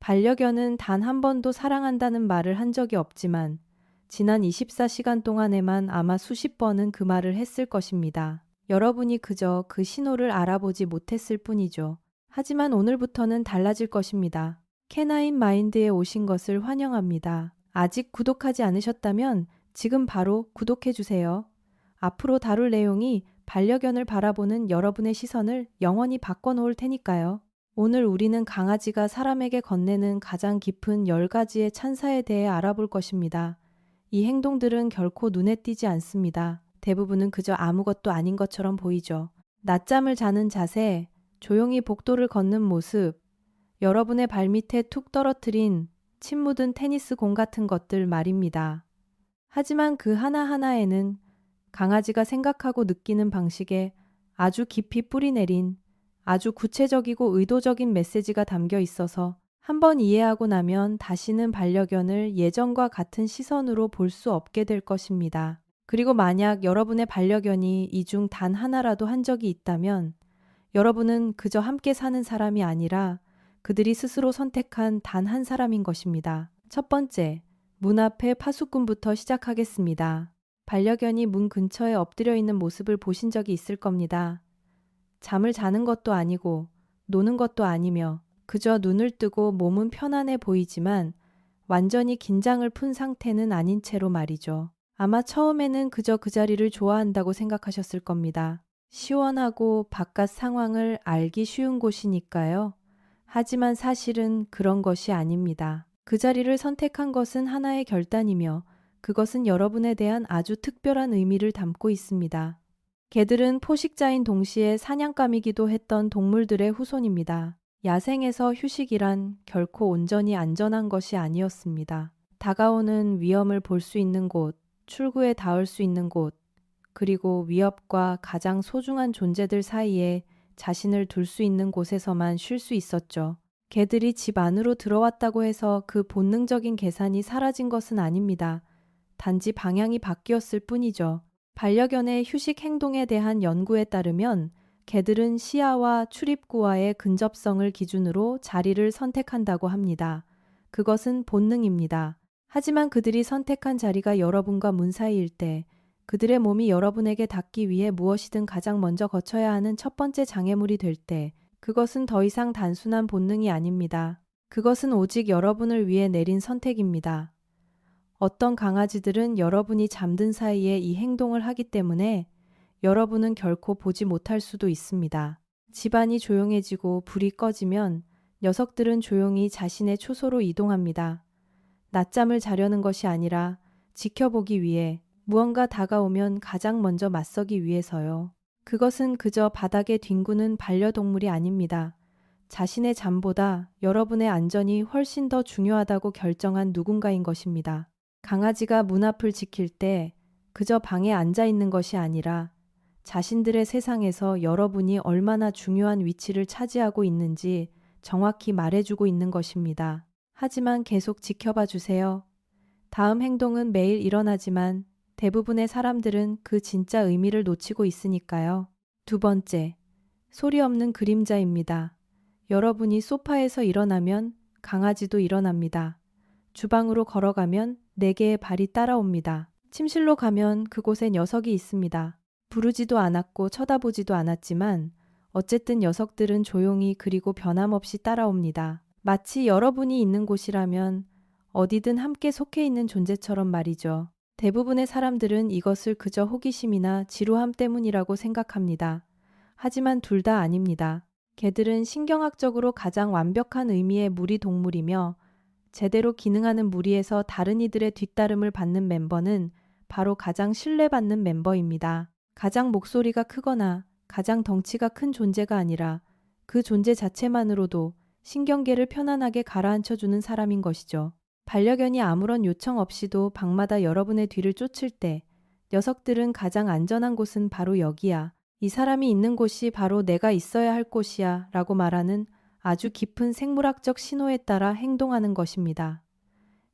반려견은 단 한 번도 사랑한다는 말을 한 적이 없지만 지난 24시간 동안에만 아마 수십 번은 그 말을 했을 것입니다. 여러분이 그저 그 신호를 알아보지 못했을 뿐이죠. 하지만 오늘부터는 달라질 것입니다. 캐나인 마인드에 오신 것을 환영합니다. 아직 구독하지 않으셨다면 지금 바로 구독해 주세요. 앞으로 다룰 내용이 반려견을 바라보는 여러분의 시선을 영원히 바꿔놓을 테니까요. 오늘 우리는 강아지가 사람에게 건네는 가장 깊은 10가지의 찬사에 대해 알아볼 것입니다. 이 행동들은 결코 눈에 띄지 않습니다. 대부분은 그저 아무것도 아닌 것처럼 보이죠. 낮잠을 자는 자세, 조용히 복도를 걷는 모습, 여러분의 발밑에 툭 떨어뜨린 침 묻은 테니스 공 같은 것들 말입니다. 하지만 그 하나하나에는 강아지가 생각하고 느끼는 방식에 아주 깊이 뿌리내린 아주 구체적이고 의도적인 메시지가 담겨 있어서 한번 이해하고 나면 다시는 반려견을 예전과 같은 시선으로 볼 수 없게 될 것입니다. 그리고 만약 여러분의 반려견이 이 중 단 하나라도 한 적이 있다면 여러분은 그저 함께 사는 사람이 아니라 그들이 스스로 선택한 단 한 사람인 것입니다. 첫 번째, 문 앞에 파수꾼부터 시작하겠습니다. 반려견이 문 근처에 엎드려 있는 모습을 보신 적이 있을 겁니다. 잠을 자는 것도 아니고 노는 것도 아니며 그저 눈을 뜨고 몸은 편안해 보이지만 완전히 긴장을 푼 상태는 아닌 채로 말이죠. 아마 처음에는 그저 그 자리를 좋아한다고 생각하셨을 겁니다. 시원하고 바깥 상황을 알기 쉬운 곳이니까요. 하지만 사실은 그런 것이 아닙니다. 그 자리를 선택한 것은 하나의 결단이며 그것은 여러분에 대한 아주 특별한 의미를 담고 있습니다. 개들은 포식자인 동시에 사냥감이기도 했던 동물들의 후손입니다. 야생에서 휴식이란 결코 온전히 안전한 것이 아니었습니다. 다가오는 위험을 볼 수 있는 곳, 출구에 닿을 수 있는 곳, 그리고 위협과 가장 소중한 존재들 사이에 자신을 둘 수 있는 곳에서만 쉴 수 있었죠. 개들이 집 안으로 들어왔다고 해서 그 본능적인 계산이 사라진 것은 아닙니다. 단지 방향이 바뀌었을 뿐이죠. 반려견의 휴식 행동에 대한 연구에 따르면 개들은 시야와 출입구와의 근접성을 기준으로 자리를 선택한다고 합니다. 그것은 본능입니다. 하지만 그들이 선택한 자리가 여러분과 문 사이일 때 그들의 몸이 여러분에게 닿기 위해 무엇이든 가장 먼저 거쳐야 하는 첫 번째 장애물이 될 때 그것은 더 이상 단순한 본능이 아닙니다. 그것은 오직 여러분을 위해 내린 선택입니다. 어떤 강아지들은 여러분이 잠든 사이에 이 행동을 하기 때문에 여러분은 결코 보지 못할 수도 있습니다. 집안이 조용해지고 불이 꺼지면 녀석들은 조용히 자신의 초소로 이동합니다. 낮잠을 자려는 것이 아니라 지켜보기 위해, 무언가 다가오면 가장 먼저 맞서기 위해서요. 그것은 그저 바닥에 뒹구는 반려동물이 아닙니다. 자신의 잠보다 여러분의 안전이 훨씬 더 중요하다고 결정한 누군가인 것입니다. 강아지가 문 앞을 지킬 때 그저 방에 앉아 있는 것이 아니라 자신들의 세상에서 여러분이 얼마나 중요한 위치를 차지하고 있는지 정확히 말해주고 있는 것입니다. 하지만 계속 지켜봐 주세요. 다음 행동은 매일 일어나지만 대부분의 사람들은 그 진짜 의미를 놓치고 있으니까요. 두 번째, 소리 없는 그림자입니다. 여러분이 소파에서 일어나면 강아지도 일어납니다. 주방으로 걸어가면 네 개의 발이 따라옵니다. 침실로 가면 그곳에 녀석이 있습니다. 부르지도 않았고 쳐다보지도 않았지만 어쨌든 녀석들은 조용히 그리고 변함없이 따라옵니다. 마치 여러분이 있는 곳이라면 어디든 함께 속해 있는 존재처럼 말이죠. 대부분의 사람들은 이것을 그저 호기심이나 지루함 때문이라고 생각합니다. 하지만 둘 다 아닙니다. 개들은 신경학적으로 가장 완벽한 의미의 무리 동물이며 제대로 기능하는 무리에서 다른 이들의 뒤따름을 받는 멤버는 바로 가장 신뢰받는 멤버입니다. 가장 목소리가 크거나 가장 덩치가 큰 존재가 아니라 그 존재 자체만으로도 신경계를 편안하게 가라앉혀주는 사람인 것이죠. 반려견이 아무런 요청 없이도 방마다 여러분의 뒤를 쫓을 때 녀석들은 가장 안전한 곳은 바로 여기야. 이 사람이 있는 곳이 바로 내가 있어야 할 곳이야 라고 말하는 아주 깊은 생물학적 신호에 따라 행동하는 것입니다.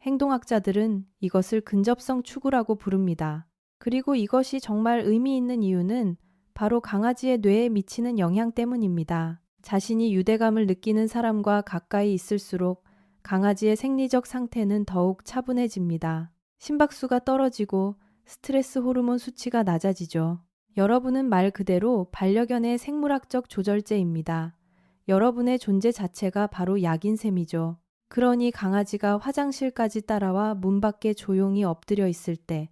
행동학자들은 이것을 근접성 추구라고 부릅니다. 그리고 이것이 정말 의미 있는 이유는 바로 강아지의 뇌에 미치는 영향 때문입니다. 자신이 유대감을 느끼는 사람과 가까이 있을수록 강아지의 생리적 상태는 더욱 차분해집니다. 심박수가 떨어지고 스트레스 호르몬 수치가 낮아지죠. 여러분은 말 그대로 반려견의 생물학적 조절제입니다. 여러분의 존재 자체가 바로 약인 셈이죠. 그러니 강아지가 화장실까지 따라와 문 밖에 조용히 엎드려 있을 때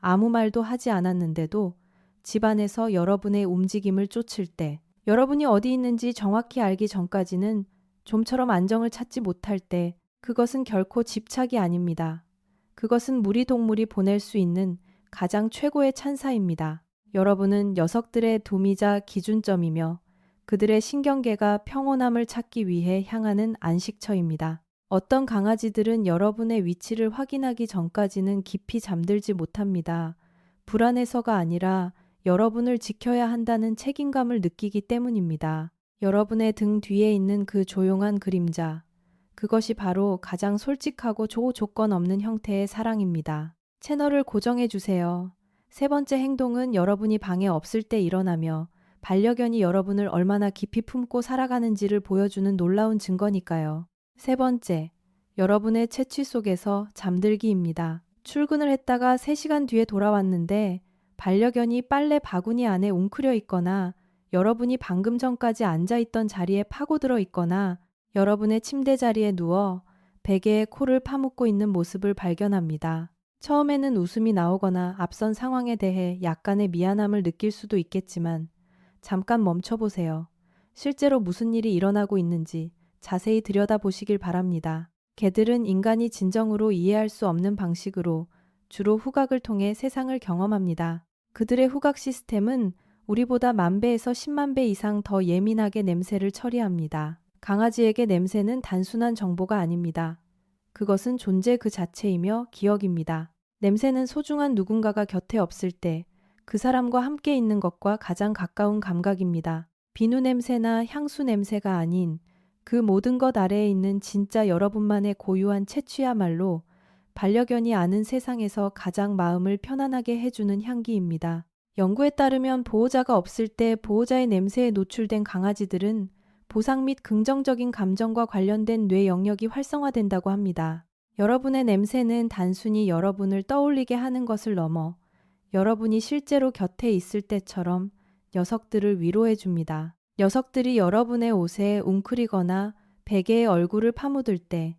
아무 말도 하지 않았는데도 집안에서 여러분의 움직임을 쫓을 때 여러분이 어디 있는지 정확히 알기 전까지는 좀처럼 안정을 찾지 못할 때 그것은 결코 집착이 아닙니다. 그것은 무리 동물이 보낼 수 있는 가장 최고의 찬사입니다. 여러분은 녀석들의 도미자 기준점이며 그들의 신경계가 평온함을 찾기 위해 향하는 안식처입니다. 어떤 강아지들은 여러분의 위치를 확인하기 전까지는 깊이 잠들지 못합니다. 불안해서가 아니라 여러분을 지켜야 한다는 책임감을 느끼기 때문입니다. 여러분의 등 뒤에 있는 그 조용한 그림자, 그것이 바로 가장 솔직하고 조건 없는 형태의 사랑입니다. 채널을 고정해 주세요. 세 번째 행동은 여러분이 방에 없을 때 일어나며 반려견이 여러분을 얼마나 깊이 품고 살아가는지를 보여주는 놀라운 증거니까요. 세 번째, 여러분의 채취 속에서 잠들기입니다. 출근을 했다가 3시간 뒤에 돌아왔는데 반려견이 빨래 바구니 안에 웅크려 있거나 여러분이 방금 전까지 앉아있던 자리에 파고들어 있거나 여러분의 침대 자리에 누워 베개에 코를 파묻고 있는 모습을 발견합니다. 처음에는 웃음이 나오거나 앞선 상황에 대해 약간의 미안함을 느낄 수도 있겠지만 잠깐 멈춰보세요. 실제로 무슨 일이 일어나고 있는지 자세히 들여다보시길 바랍니다. 개들은 인간이 진정으로 이해할 수 없는 방식으로 주로 후각을 통해 세상을 경험합니다. 그들의 후각 시스템은 우리보다 10,000배에서 100,000배 이상 더 예민하게 냄새를 처리합니다. 강아지에게 냄새는 단순한 정보가 아닙니다. 그것은 존재 그 자체이며 기억입니다. 냄새는 소중한 누군가가 곁에 없을 때 그 사람과 함께 있는 것과 가장 가까운 감각입니다. 비누 냄새나 향수 냄새가 아닌 그 모든 것 아래에 있는 진짜 여러분만의 고유한 채취야말로 반려견이 아는 세상에서 가장 마음을 편안하게 해주는 향기입니다. 연구에 따르면 보호자가 없을 때 보호자의 냄새에 노출된 강아지들은 보상 및 긍정적인 감정과 관련된 뇌 영역이 활성화된다고 합니다. 여러분의 냄새는 단순히 여러분을 떠올리게 하는 것을 넘어 여러분이 실제로 곁에 있을 때처럼 녀석들을 위로해 줍니다. 녀석들이 여러분의 옷에 웅크리거나 베개에 얼굴을 파묻을 때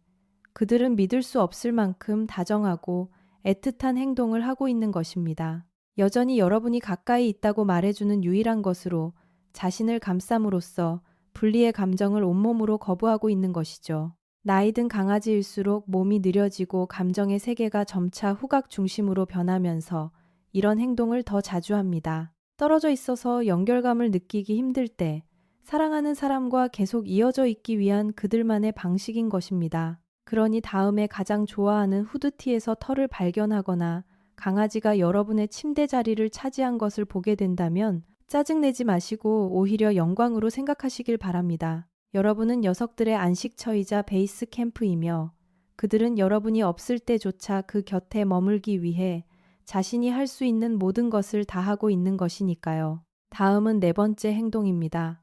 그들은 믿을 수 없을 만큼 다정하고 애틋한 행동을 하고 있는 것입니다. 여전히 여러분이 가까이 있다고 말해주는 유일한 것으로 자신을 감쌈으로써 분리의 감정을 온몸으로 거부하고 있는 것이죠. 나이 든 강아지일수록 몸이 느려지고 감정의 세계가 점차 후각 중심으로 변하면서 이런 행동을 더 자주 합니다. 떨어져 있어서 연결감을 느끼기 힘들 때 사랑하는 사람과 계속 이어져 있기 위한 그들만의 방식인 것입니다. 그러니 다음에 가장 좋아하는 후드티에서 털을 발견하거나 강아지가 여러분의 침대 자리를 차지한 것을 보게 된다면 짜증내지 마시고 오히려 영광으로 생각하시길 바랍니다. 여러분은 녀석들의 안식처이자 베이스 캠프이며 그들은 여러분이 없을 때조차 그 곁에 머물기 위해 자신이 할 수 있는 모든 것을 다 하고 있는 것이니까요. 다음은 네 번째 행동입니다.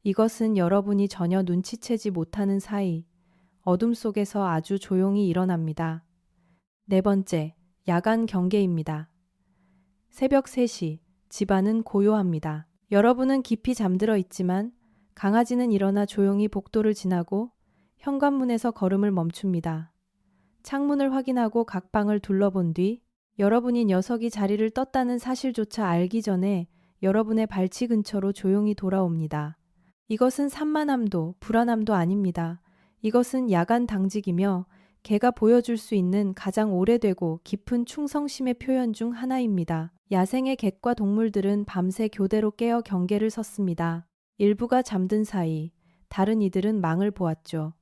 이것은 여러분이 전혀 눈치채지 못하는 사이 어둠 속에서 아주 조용히 일어납니다. 네 번째, 야간 경계입니다. 새벽 3시, 집안은 고요합니다. 여러분은 깊이 잠들어 있지만 강아지는 일어나 조용히 복도를 지나고 현관문에서 걸음을 멈춥니다. 창문을 확인하고 각 방을 둘러본 뒤 여러분이 녀석이 자리를 떴다는 사실조차 알기 전에 여러분의 발치 근처로 조용히 돌아옵니다. 이것은 산만함도 불안함도 아닙니다. 이것은 야간 당직이며 개가 보여줄 수 있는 가장 오래되고 깊은 충성심의 표현 중 하나입니다. 야생의 객과 동물들은 밤새 교대로 깨어 경계를 섰습니다. 일부가 잠든 사이 다른 이들은 망을 보았죠.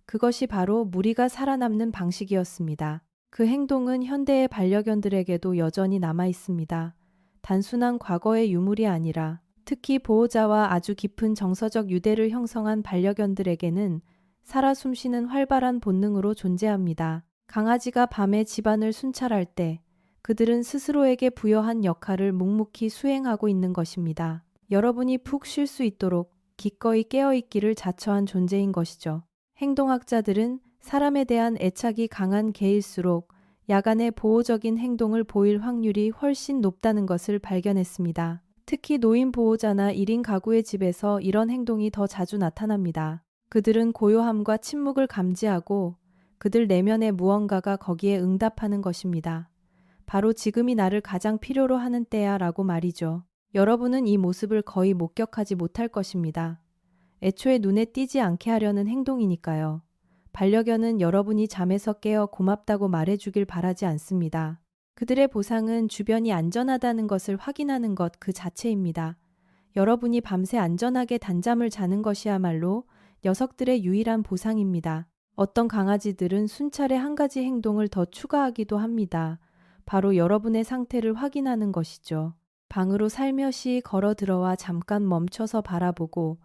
그것이 바로 무리가 살아남는 방식이었습니다. 그 행동은 현대의 반려견들에게도 여전히 남아 있습니다. 단순한 과거의 유물이 아니라 특히 보호자와 아주 깊은 정서적 유대를 형성한 반려견들에게는 살아 숨쉬는 활발한 본능으로 존재합니다. 강아지가 밤에 집안을 순찰할 때 그들은 스스로에게 부여한 역할을 묵묵히 수행하고 있는 것입니다. 여러분이 푹 쉴 수 있도록 기꺼이 깨어있기를 자처한 존재인 것이죠. 행동학자들은 사람에 대한 애착이 강한 개일수록 야간에 보호적인 행동을 보일 확률이 훨씬 높다는 것을 발견했습니다. 특히 노인 보호자나 1인 가구의 집에서 이런 행동이 더 자주 나타납니다. 그들은 고요함과 침묵을 감지하고 그들 내면의 무언가가 거기에 응답하는 것입니다. 바로 지금이 나를 가장 필요로 하는 때야 라고 말이죠. 여러분은 이 모습을 거의 목격하지 못할 것입니다. 애초에 눈에 띄지 않게 하려는 행동이니까요. 반려견은 여러분이 잠에서 깨어 고맙다고 말해주길 바라지 않습니다. 그들의 보상은 주변이 안전하다는 것을 확인하는 것 그 자체입니다. 여러분이 밤새 안전하게 단잠을 자는 것이야말로 녀석들의 유일한 보상입니다. 어떤 강아지들은 순찰에 한 가지 행동을 더 추가하기도 합니다. 바로 여러분의 상태를 확인하는 것이죠. 방으로 살며시 걸어 들어와 잠깐 멈춰서 바라보고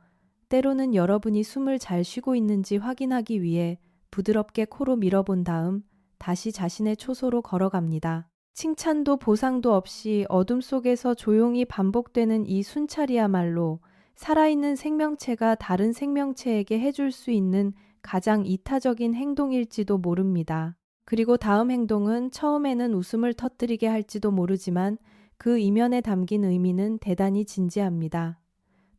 때로는 여러분이 숨을 잘 쉬고 있는지 확인하기 위해 부드럽게 코로 밀어본 다음 다시 자신의 초소로 걸어갑니다. 칭찬도 보상도 없이 어둠 속에서 조용히 반복되는 이 순찰이야말로 살아있는 생명체가 다른 생명체에게 해줄 수 있는 가장 이타적인 행동일지도 모릅니다. 그리고 다음 행동은 처음에는 웃음을 터뜨리게 할지도 모르지만 그 이면에 담긴 의미는 대단히 진지합니다.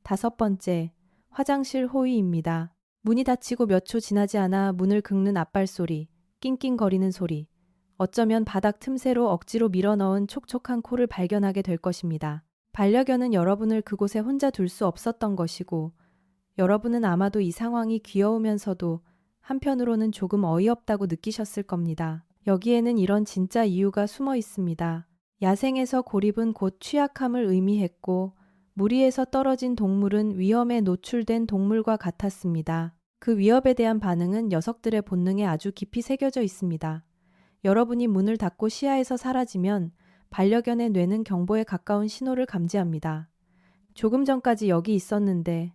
5번째, 화장실 호위입니다. 문이 닫히고 몇 초 지나지 않아 문을 긁는 앞발소리, 낑낑거리는 소리, 어쩌면 바닥 틈새로 억지로 밀어넣은 촉촉한 코를 발견하게 될 것입니다. 반려견은 여러분을 그곳에 혼자 둘 수 없었던 것이고 여러분은 아마도 이 상황이 귀여우면서도 한편으로는 조금 어이없다고 느끼셨을 겁니다. 여기에는 이런 진짜 이유가 숨어 있습니다. 야생에서 고립은 곧 취약함을 의미했고 무리에서 떨어진 동물은 위험에 노출된 동물과 같았습니다. 그 위협에 대한 반응은 녀석들의 본능에 아주 깊이 새겨져 있습니다. 여러분이 문을 닫고 시야에서 사라지면 반려견의 뇌는 경보에 가까운 신호를 감지합니다. 조금 전까지 여기 있었는데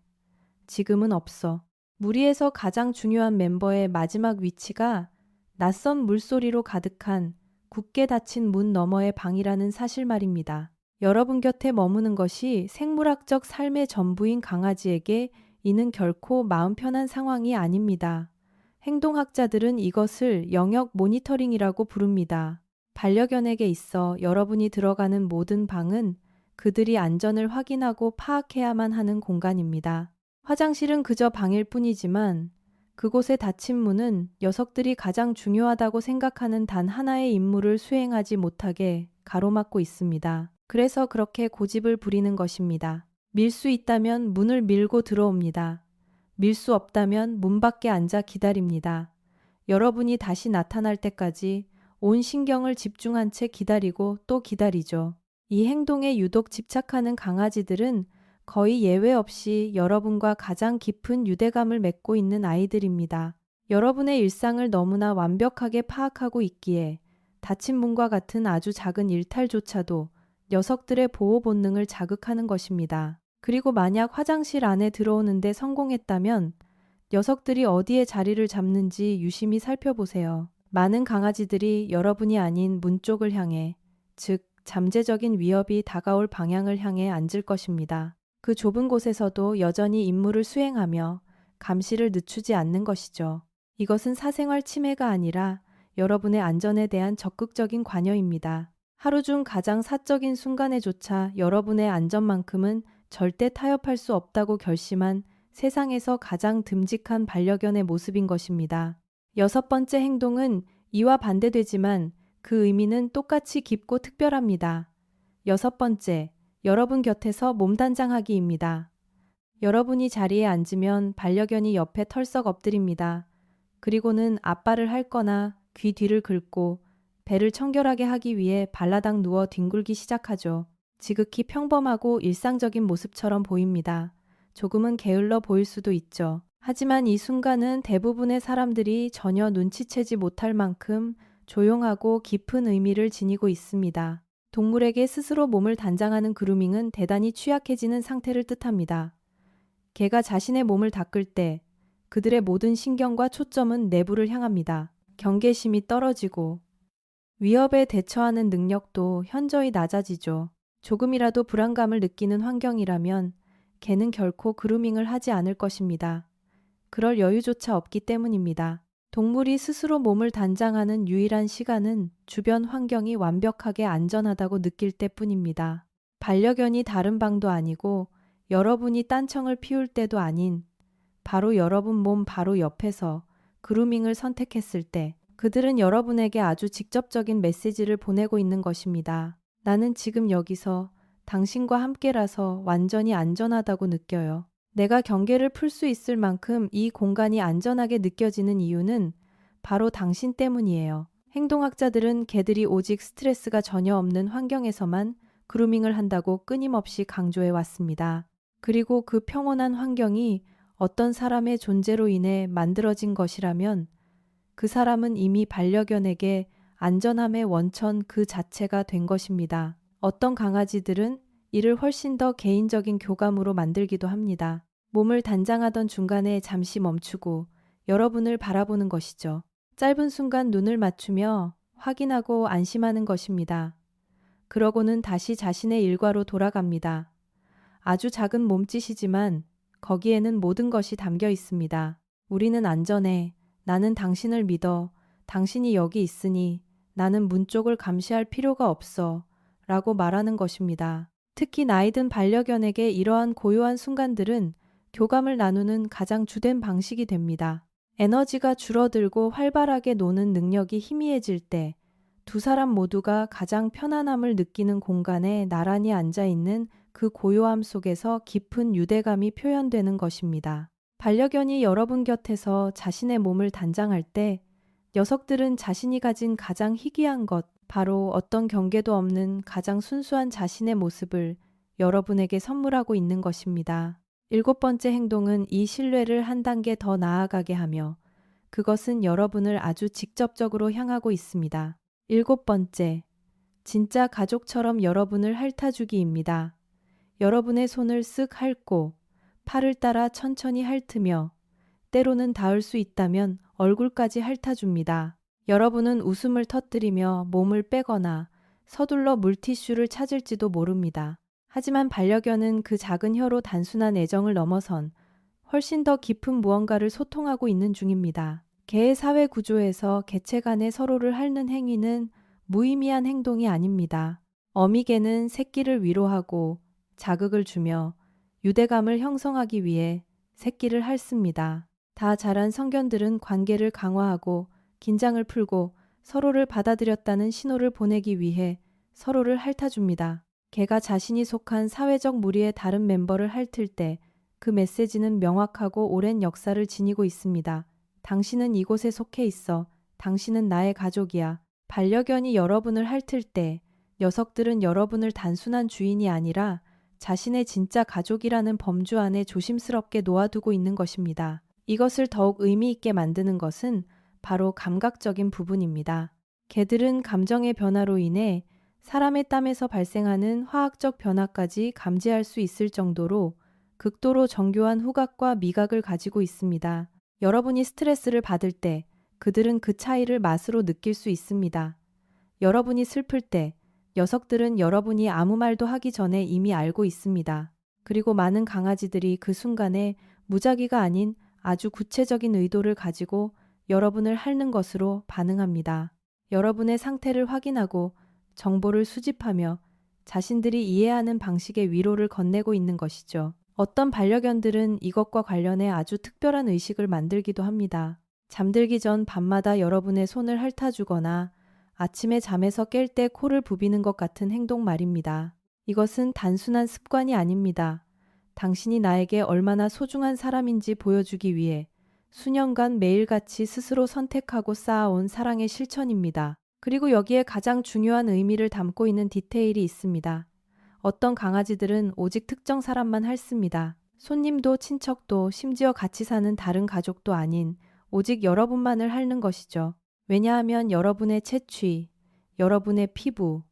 지금은 없어. 무리에서 가장 중요한 멤버의 마지막 위치가 낯선 물소리로 가득한 굳게 닫힌 문 너머의 방이라는 사실 말입니다. 여러분 곁에 머무는 것이 생물학적 삶의 전부인 강아지에게 이는 결코 마음 편한 상황이 아닙니다. 행동학자들은 이것을 영역 모니터링이라고 부릅니다. 반려견에게 있어 여러분이 들어가는 모든 방은 그들이 안전을 확인하고 파악해야만 하는 공간입니다. 화장실은 그저 방일 뿐이지만 그곳에 닫힌 문은 녀석들이 가장 중요하다고 생각하는 단 하나의 임무를 수행하지 못하게 가로막고 있습니다. 그래서 그렇게 고집을 부리는 것입니다. 밀 수 있다면 문을 밀고 들어옵니다. 밀 수 없다면 문 밖에 앉아 기다립니다. 여러분이 다시 나타날 때까지 온 신경을 집중한 채 기다리고 또 기다리죠. 이 행동에 유독 집착하는 강아지들은 거의 예외 없이 여러분과 가장 깊은 유대감을 맺고 있는 아이들입니다. 여러분의 일상을 너무나 완벽하게 파악하고 있기에 닫힌 문과 같은 아주 작은 일탈조차도 녀석들의 보호 본능을 자극하는 것입니다. 그리고 만약 화장실 안에 들어오는데 성공했다면 녀석들이 어디에 자리를 잡는지 유심히 살펴보세요. 많은 강아지들이 여러분이 아닌 문 쪽을 향해, 즉 잠재적인 위협이 다가올 방향을 향해 앉을 것입니다. 그 좁은 곳에서도 여전히 임무를 수행하며 감시를 늦추지 않는 것이죠. 이것은 사생활 침해가 아니라 여러분의 안전에 대한 적극적인 관여입니다. 하루 중 가장 사적인 순간에조차 여러분의 안전만큼은 절대 타협할 수 없다고 결심한 세상에서 가장 듬직한 반려견의 모습인 것입니다. 6번째 행동은 이와 반대되지만 그 의미는 똑같이 깊고 특별합니다. 6번째, 여러분 곁에서 몸단장하기입니다. 여러분이 자리에 앉으면 반려견이 옆에 털썩 엎드립니다. 그리고는 앞발을 핥거나 귀 뒤를 긁고 배를 청결하게 하기 위해 발라당 누워 뒹굴기 시작하죠. 지극히 평범하고 일상적인 모습처럼 보입니다. 조금은 게을러 보일 수도 있죠. 하지만 이 순간은 대부분의 사람들이 전혀 눈치채지 못할 만큼 조용하고 깊은 의미를 지니고 있습니다. 동물에게 스스로 몸을 단장하는 그루밍은 대단히 취약해지는 상태를 뜻합니다. 개가 자신의 몸을 닦을 때 그들의 모든 신경과 초점은 내부를 향합니다. 경계심이 떨어지고 위협에 대처하는 능력도 현저히 낮아지죠. 조금이라도 불안감을 느끼는 환경이라면 개는 결코 그루밍을 하지 않을 것입니다. 그럴 여유조차 없기 때문입니다. 동물이 스스로 몸을 단장하는 유일한 시간은 주변 환경이 완벽하게 안전하다고 느낄 때뿐입니다. 반려견이 다른 방도 아니고 여러분이 딴청을 피울 때도 아닌 바로 여러분 몸 바로 옆에서 그루밍을 선택했을 때 그들은 여러분에게 아주 직접적인 메시지를 보내고 있는 것입니다. 나는 지금 여기서 당신과 함께라서 완전히 안전하다고 느껴요. 내가 경계를 풀 수 있을 만큼 이 공간이 안전하게 느껴지는 이유는 바로 당신 때문이에요. 행동학자들은 개들이 오직 스트레스가 전혀 없는 환경에서만 그루밍을 한다고 끊임없이 강조해 왔습니다. 그리고 그 평온한 환경이 어떤 사람의 존재로 인해 만들어진 것이라면 그 사람은 이미 반려견에게 안전함의 원천 그 자체가 된 것입니다. 어떤 강아지들은 이를 훨씬 더 개인적인 교감으로 만들기도 합니다. 몸을 단장하던 중간에 잠시 멈추고 여러분을 바라보는 것이죠. 짧은 순간 눈을 맞추며 확인하고 안심하는 것입니다. 그러고는 다시 자신의 일과로 돌아갑니다. 아주 작은 몸짓이지만 거기에는 모든 것이 담겨 있습니다. 우리는 안전해. 나는 당신을 믿어. 당신이 여기 있으니 나는 문 쪽을 감시할 필요가 없어. 라고 말하는 것입니다. 특히 나이든 반려견에게 이러한 고요한 순간들은 교감을 나누는 가장 주된 방식이 됩니다. 에너지가 줄어들고 활발하게 노는 능력이 희미해질 때 두 사람 모두가 가장 편안함을 느끼는 공간에 나란히 앉아 있는 그 고요함 속에서 깊은 유대감이 표현되는 것입니다. 반려견이 여러분 곁에서 자신의 몸을 단장할 때 녀석들은 자신이 가진 가장 희귀한 것, 바로 어떤 경계도 없는 가장 순수한 자신의 모습을 여러분에게 선물하고 있는 것입니다. 7번째 행동은 이 신뢰를 한 단계 더 나아가게 하며 그것은 여러분을 아주 직접적으로 향하고 있습니다. 7번째, 진짜 가족처럼 여러분을 핥아주기입니다. 여러분의 손을 쓱 핥고 팔을 따라 천천히 핥으며 때로는 닿을 수 있다면 얼굴까지 핥아줍니다. 여러분은 웃음을 터뜨리며 몸을 빼거나 서둘러 물티슈를 찾을지도 모릅니다. 하지만 반려견은 그 작은 혀로 단순한 애정을 넘어선 훨씬 더 깊은 무언가를 소통하고 있는 중입니다. 개의 사회 구조에서 개체 간에 서로를 핥는 행위는 무의미한 행동이 아닙니다. 어미개는 새끼를 위로하고 자극을 주며 유대감을 형성하기 위해 새끼를 핥습니다. 다 자란 성견들은 관계를 강화하고 긴장을 풀고 서로를 받아들였다는 신호를 보내기 위해 서로를 핥아줍니다. 개가 자신이 속한 사회적 무리의 다른 멤버를 핥을 때 그 메시지는 명확하고 오랜 역사를 지니고 있습니다. 당신은 이곳에 속해 있어. 당신은 나의 가족이야. 반려견이 여러분을 핥을 때 녀석들은 여러분을 단순한 주인이 아니라 자신의 진짜 가족이라는 범주 안에 조심스럽게 놓아두고 있는 것입니다. 이것을 더욱 의미 있게 만드는 것은 바로 감각적인 부분입니다. 개들은 감정의 변화로 인해 사람의 땀에서 발생하는 화학적 변화까지 감지할 수 있을 정도로 극도로 정교한 후각과 미각을 가지고 있습니다. 여러분이 스트레스를 받을 때 그들은 그 차이를 맛으로 느낄 수 있습니다. 여러분이 슬플 때 녀석들은 여러분이 아무 말도 하기 전에 이미 알고 있습니다. 그리고 많은 강아지들이 그 순간에 무작위가 아닌 아주 구체적인 의도를 가지고 여러분을 핥는 것으로 반응합니다. 여러분의 상태를 확인하고 정보를 수집하며 자신들이 이해하는 방식의 위로를 건네고 있는 것이죠. 어떤 반려견들은 이것과 관련해 아주 특별한 의식을 만들기도 합니다. 잠들기 전 밤마다 여러분의 손을 핥아주거나 아침에 잠에서 깰 때 코를 부비는 것 같은 행동 말입니다. 이것은 단순한 습관이 아닙니다. 당신이 나에게 얼마나 소중한 사람인지 보여주기 위해 수년간 매일같이 스스로 선택하고 쌓아온 사랑의 실천입니다. 그리고 여기에 가장 중요한 의미를 담고 있는 디테일이 있습니다. 어떤 강아지들은 오직 특정 사람만 핥습니다. 손님도 친척도 심지어 같이 사는 다른 가족도 아닌 오직 여러분만을 핥는 것이죠. 왜냐하면 여러분의 채취, 여러분의 피부,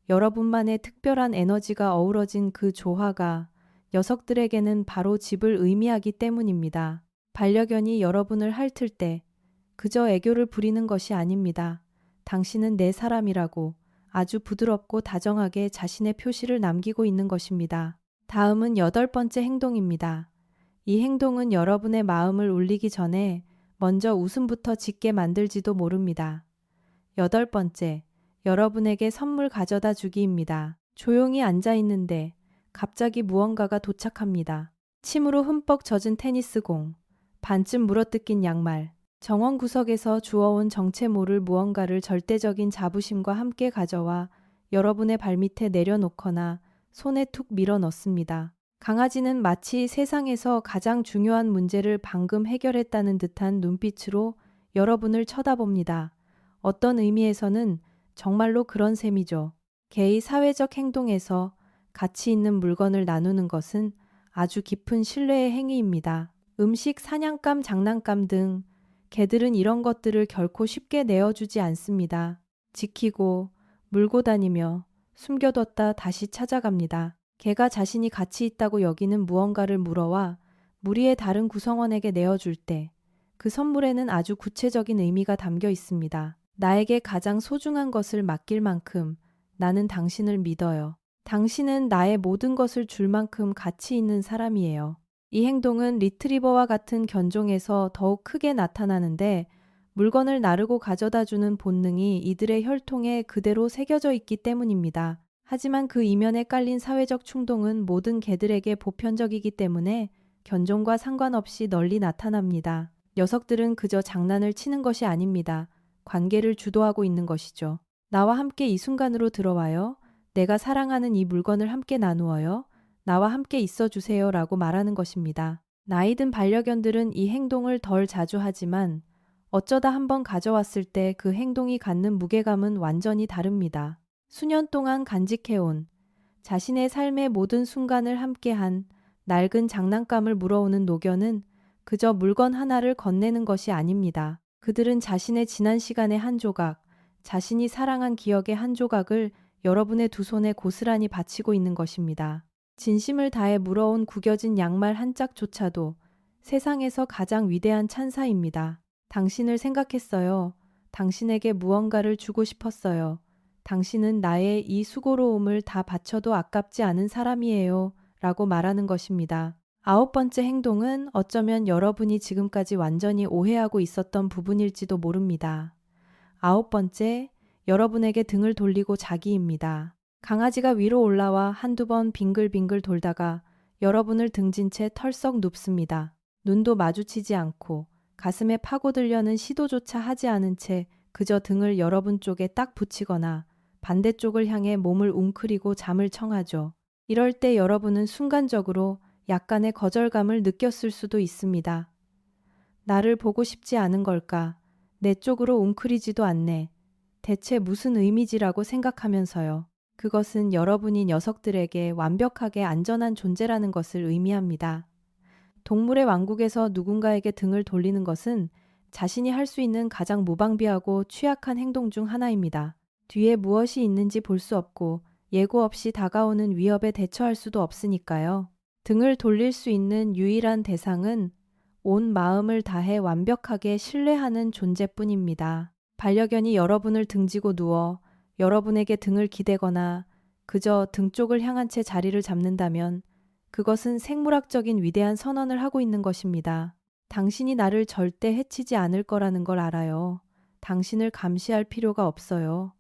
여러분만의 특별한 에너지가 어우러진 그 조화가 녀석들에게는 바로 집을 의미하기 때문입니다. 반려견이 여러분을 핥을 때 그저 애교를 부리는 것이 아닙니다. 당신은 내 사람이라고 아주 부드럽고 다정하게 자신의 표시를 남기고 있는 것입니다. 다음은 8번째 행동입니다. 이 행동은 여러분의 마음을 울리기 전에 먼저 웃음부터 짓게 만들지도 모릅니다. 8번째, 여러분에게 선물 가져다 주기입니다. 조용히 앉아 있는데 갑자기 무언가가 도착합니다. 침으로 흠뻑 젖은 테니스공, 반쯤 물어뜯긴 양말, 정원 구석에서 주워온 정체 모를 무언가를 절대적인 자부심과 함께 가져와 여러분의 발밑에 내려놓거나 손에 툭 밀어 넣습니다. 강아지는 마치 세상에서 가장 중요한 문제를 방금 해결했다는 듯한 눈빛으로 여러분을 쳐다봅니다. 어떤 의미에서는 정말로 그런 셈이죠. 개의 사회적 행동에서 가치 있는 물건을 나누는 것은 아주 깊은 신뢰의 행위입니다. 음식, 사냥감, 장난감 등 개들은 이런 것들을 결코 쉽게 내어주지 않습니다. 지키고 물고 다니며 숨겨뒀다 다시 찾아갑니다. 개가 자신이 가치 있다고 여기는 무언가를 물어와 무리의 다른 구성원에게 내어줄 때 그 선물에는 아주 구체적인 의미가 담겨 있습니다. 나에게 가장 소중한 것을 맡길 만큼 나는 당신을 믿어요. 당신은 나의 모든 것을 줄 만큼 가치 있는 사람이에요. 이 행동은 리트리버와 같은 견종에서 더욱 크게 나타나는데 물건을 나르고 가져다 주는 본능이 이들의 혈통에 그대로 새겨져 있기 때문입니다. 하지만 그 이면에 깔린 사회적 충동은 모든 개들에게 보편적이기 때문에 견종과 상관없이 널리 나타납니다. 녀석들은 그저 장난을 치는 것이 아닙니다. 관계를 주도하고 있는 것이죠. 나와 함께 이 순간으로 들어와요. 내가 사랑하는 이 물건을 함께 나누어요. 나와 함께 있어 주세요 라고 말하는 것입니다. 나이든 반려견들은 이 행동을 덜 자주 하지만 어쩌다 한번 가져왔을 때 그 행동이 갖는 무게감은 완전히 다릅니다. 수년 동안 간직해온 자신의 삶의 모든 순간을 함께한 낡은 장난감을 물어오는 노견은 그저 물건 하나를 건네는 것이 아닙니다. 그들은 자신의 지난 시간의 한 조각, 자신이 사랑한 기억의 한 조각을 여러분의 두 손에 고스란히 바치고 있는 것입니다. 진심을 다해 물어온 구겨진 양말 한 짝조차도 세상에서 가장 위대한 찬사입니다. 당신을 생각했어요. 당신에게 무언가를 주고 싶었어요. 당신은 나의 이 수고로움을 다 바쳐도 아깝지 않은 사람이에요. 라고 말하는 것입니다. 9번째 행동은 어쩌면 여러분이 지금까지 완전히 오해하고 있었던 부분일지도 모릅니다. 9번째, 여러분에게 등을 돌리고 자기입니다. 강아지가 위로 올라와 한두 번 빙글빙글 돌다가 여러분을 등진 채 털썩 눕습니다. 눈도 마주치지 않고 가슴에 파고들려는 시도조차 하지 않은 채 그저 등을 여러분 쪽에 딱 붙이거나 반대쪽을 향해 몸을 웅크리고 잠을 청하죠. 이럴 때 여러분은 순간적으로 약간의 거절감을 느꼈을 수도 있습니다. 나를 보고 싶지 않은 걸까? 내 쪽으로 웅크리지도 않네. 대체 무슨 의미지라고 생각하면서요. 그것은 여러분이 녀석들에게 완벽하게 안전한 존재라는 것을 의미합니다. 동물의 왕국에서 누군가에게 등을 돌리는 것은 자신이 할 수 있는 가장 무방비하고 취약한 행동 중 하나입니다. 뒤에 무엇이 있는지 볼 수 없고 예고 없이 다가오는 위협에 대처할 수도 없으니까요. 등을 돌릴 수 있는 유일한 대상은 온 마음을 다해 완벽하게 신뢰하는 존재뿐입니다. 반려견이 여러분을 등지고 누워 여러분에게 등을 기대거나 그저 등 쪽을 향한 채 자리를 잡는다면 그것은 생물학적인 위대한 선언을 하고 있는 것입니다. 당신이 나를 절대 해치지 않을 거라는 걸 알아요. 당신을 감시할 필요가 없어요.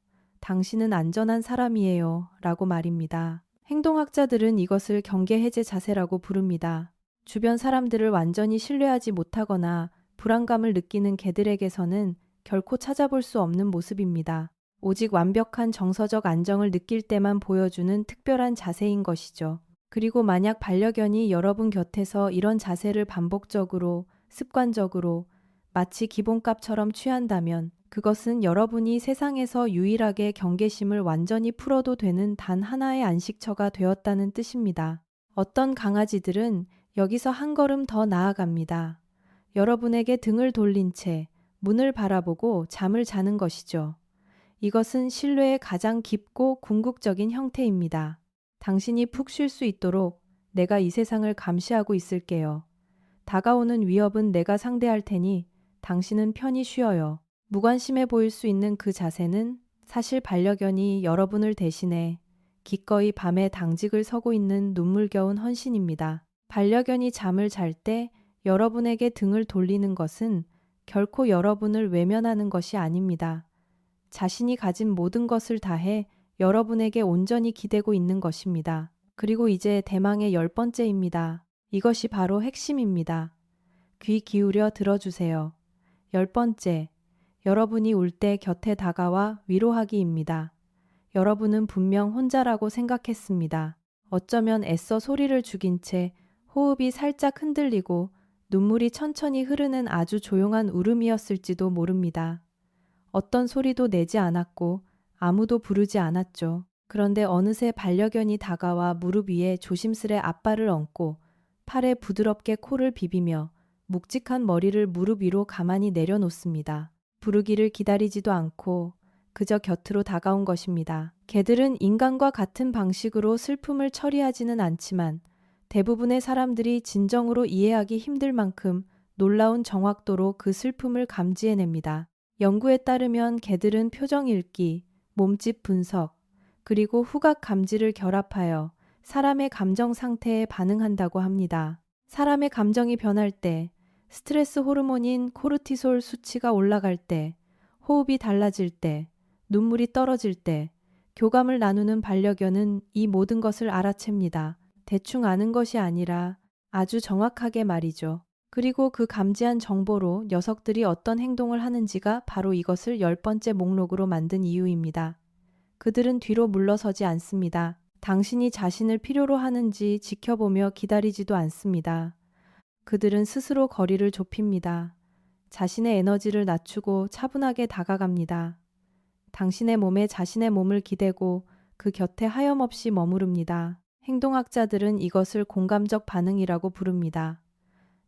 당신은 안전한 사람이에요. 라고 말입니다. 행동학자들은 이것을 경계해제 자세라고 부릅니다. 주변 사람들을 완전히 신뢰하지 못하거나 불안감을 느끼는 개들에게서는 결코 찾아볼 수 없는 모습입니다. 오직 완벽한 정서적 안정을 느낄 때만 보여주는 특별한 자세인 것이죠. 그리고 만약 반려견이 여러분 곁에서 이런 자세를 반복적으로, 습관적으로, 마치 기본값처럼 취한다면 그것은 여러분이 세상에서 유일하게 경계심을 완전히 풀어도 되는 단 하나의 안식처가 되었다는 뜻입니다. 어떤 강아지들은 여기서 한 걸음 더 나아갑니다. 여러분에게 등을 돌린 채 문을 바라보고 잠을 자는 것이죠. 이것은 신뢰의 가장 깊고 궁극적인 형태입니다. 당신이 푹 쉴 수 있도록 내가 이 세상을 감시하고 있을게요. 다가오는 위협은 내가 상대할 테니 당신은 편히 쉬어요. 무관심해 보일 수 있는 그 자세는 사실 반려견이 여러분을 대신해 기꺼이 밤에 당직을 서고 있는 눈물겨운 헌신입니다. 반려견이 잠을 잘 때 여러분에게 등을 돌리는 것은 결코 여러분을 외면하는 것이 아닙니다. 자신이 가진 모든 것을 다해 여러분에게 온전히 기대고 있는 것입니다. 그리고 이제 대망의 10번째입니다. 이것이 바로 핵심입니다. 귀 기울여 들어주세요. 10번째, 여러분이 울 때 곁에 다가와 위로하기입니다. 여러분은 분명 혼자라고 생각했습니다. 어쩌면 애써 소리를 죽인 채 호흡이 살짝 흔들리고 눈물이 천천히 흐르는 아주 조용한 울음이었을지도 모릅니다. 어떤 소리도 내지 않았고 아무도 부르지 않았죠. 그런데 어느새 반려견이 다가와 무릎 위에 조심스레 앞발을 얹고 팔에 부드럽게 코를 비비며 묵직한 머리를 무릎 위로 가만히 내려놓습니다. 부르기를 기다리지도 않고 그저 곁으로 다가온 것입니다. 개들은 인간과 같은 방식으로 슬픔을 처리하지는 않지만 대부분의 사람들이 진정으로 이해하기 힘들 만큼 놀라운 정확도로 그 슬픔을 감지해냅니다. 연구에 따르면 개들은 표정 읽기, 몸짓 분석, 그리고 후각 감지를 결합하여 사람의 감정 상태에 반응한다고 합니다. 사람의 감정이 변할 때, 스트레스 호르몬인 코르티솔 수치가 올라갈 때, 호흡이 달라질 때, 눈물이 떨어질 때, 교감을 나누는 반려견은 이 모든 것을 알아챕니다. 대충 아는 것이 아니라 아주 정확하게 말이죠. 그리고 그 감지한 정보로 녀석들이 어떤 행동을 하는지가 바로 이것을 10번째 목록으로 만든 이유입니다. 그들은 뒤로 물러서지 않습니다. 당신이 자신을 필요로 하는지 지켜보며 기다리지도 않습니다. 그들은 스스로 거리를 좁힙니다. 자신의 에너지를 낮추고 차분하게 다가갑니다. 당신의 몸에 자신의 몸을 기대고 그 곁에 하염없이 머무릅니다. 행동학자들은 이것을 공감적 반응이라고 부릅니다.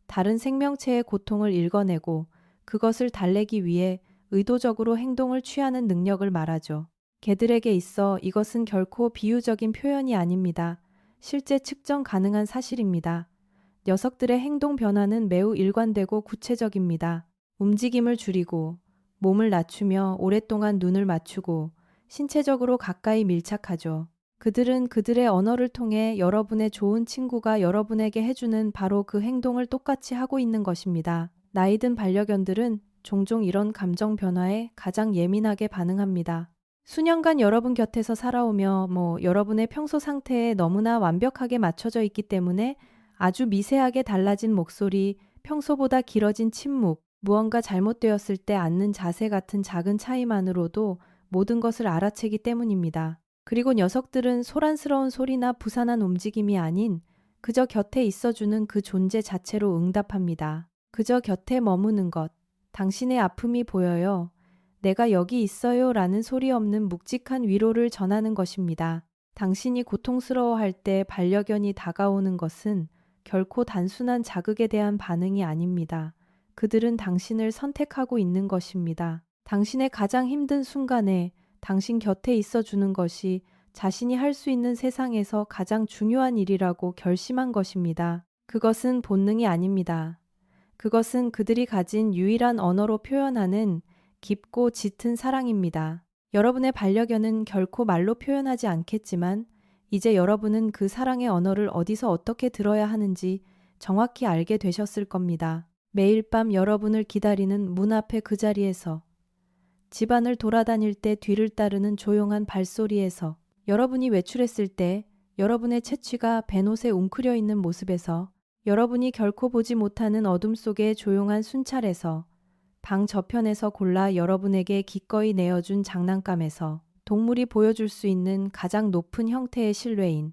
다른 생명체의 고통을 읽어내고 그것을 달래기 위해 의도적으로 행동을 취하는 능력을 말하죠. 개들에게 있어 이것은 결코 비유적인 표현이 아닙니다. 실제 측정 가능한 사실입니다. 녀석들의 행동 변화는 매우 일관되고 구체적입니다. 움직임을 줄이고, 몸을 낮추며 오랫동안 눈을 맞추고, 신체적으로 가까이 밀착하죠. 그들은 그들의 언어를 통해 여러분의 좋은 친구가 여러분에게 해주는 바로 그 행동을 똑같이 하고 있는 것입니다. 나이든 반려견들은 종종 이런 감정 변화에 가장 예민하게 반응합니다. 수년간 여러분 곁에서 살아오며 여러분의 평소 상태에 너무나 완벽하게 맞춰져 있기 때문에 아주 미세하게 달라진 목소리, 평소보다 길어진 침묵, 무언가 잘못되었을 때 앉는 자세 같은 작은 차이만으로도 모든 것을 알아채기 때문입니다. 그리고 녀석들은 소란스러운 소리나 부산한 움직임이 아닌 그저 곁에 있어주는 그 존재 자체로 응답합니다. 그저 곁에 머무는 것, 당신의 아픔이 보여요. 내가 여기 있어요 라는 소리 없는 묵직한 위로를 전하는 것입니다. 당신이 고통스러워할 때 반려견이 다가오는 것은 결코 단순한 자극에 대한 반응이 아닙니다. 그들은 당신을 선택하고 있는 것입니다. 당신의 가장 힘든 순간에 당신 곁에 있어주는 것이 자신이 할 수 있는 세상에서 가장 중요한 일이라고 결심한 것입니다. 그것은 본능이 아닙니다. 그것은 그들이 가진 유일한 언어로 표현하는 깊고 짙은 사랑입니다. 여러분의 반려견은 결코 말로 표현하지 않겠지만 이제 여러분은 그 사랑의 언어를 어디서 어떻게 들어야 하는지 정확히 알게 되셨을 겁니다. 매일 밤 여러분을 기다리는 문 앞의 그 자리에서, 집안을 돌아다닐 때 뒤를 따르는 조용한 발소리에서, 여러분이 외출했을 때 여러분의 채취가 벤옷에 웅크려 있는 모습에서, 여러분이 결코 보지 못하는 어둠 속의 조용한 순찰에서, 방 저편에서 골라 여러분에게 기꺼이 내어준 장난감에서, 동물이 보여줄 수 있는 가장 높은 형태의 신뢰인,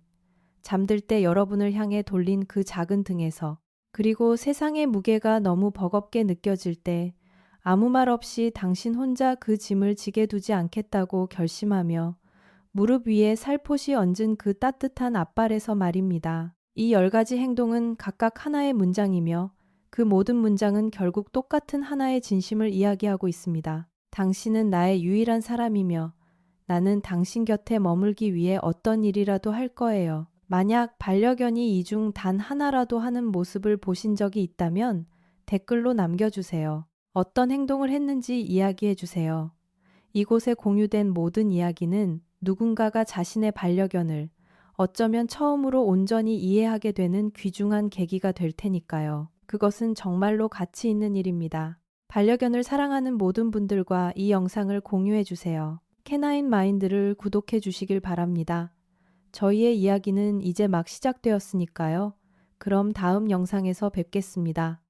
잠들 때 여러분을 향해 돌린 그 작은 등에서, 그리고 세상의 무게가 너무 버겁게 느껴질 때 아무 말 없이 당신 혼자 그 짐을 지게 두지 않겠다고 결심하며 무릎 위에 살포시 얹은 그 따뜻한 앞발에서 말입니다. 이 10가지 행동은 각각 하나의 문장이며 그 모든 문장은 결국 똑같은 하나의 진심을 이야기하고 있습니다. 당신은 나의 유일한 사람이며 나는 당신 곁에 머물기 위해 어떤 일이라도 할 거예요. 만약 반려견이 이 중 단 하나라도 하는 모습을 보신 적이 있다면 댓글로 남겨주세요. 어떤 행동을 했는지 이야기해주세요. 이곳에 공유된 모든 이야기는 누군가가 자신의 반려견을 어쩌면 처음으로 온전히 이해하게 되는 귀중한 계기가 될 테니까요. 그것은 정말로 가치 있는 일입니다. 반려견을 사랑하는 모든 분들과 이 영상을 공유해 주세요. 캐나인 마인드를 구독해 주시길 바랍니다. 저희의 이야기는 이제 막 시작되었으니까요. 그럼 다음 영상에서 뵙겠습니다.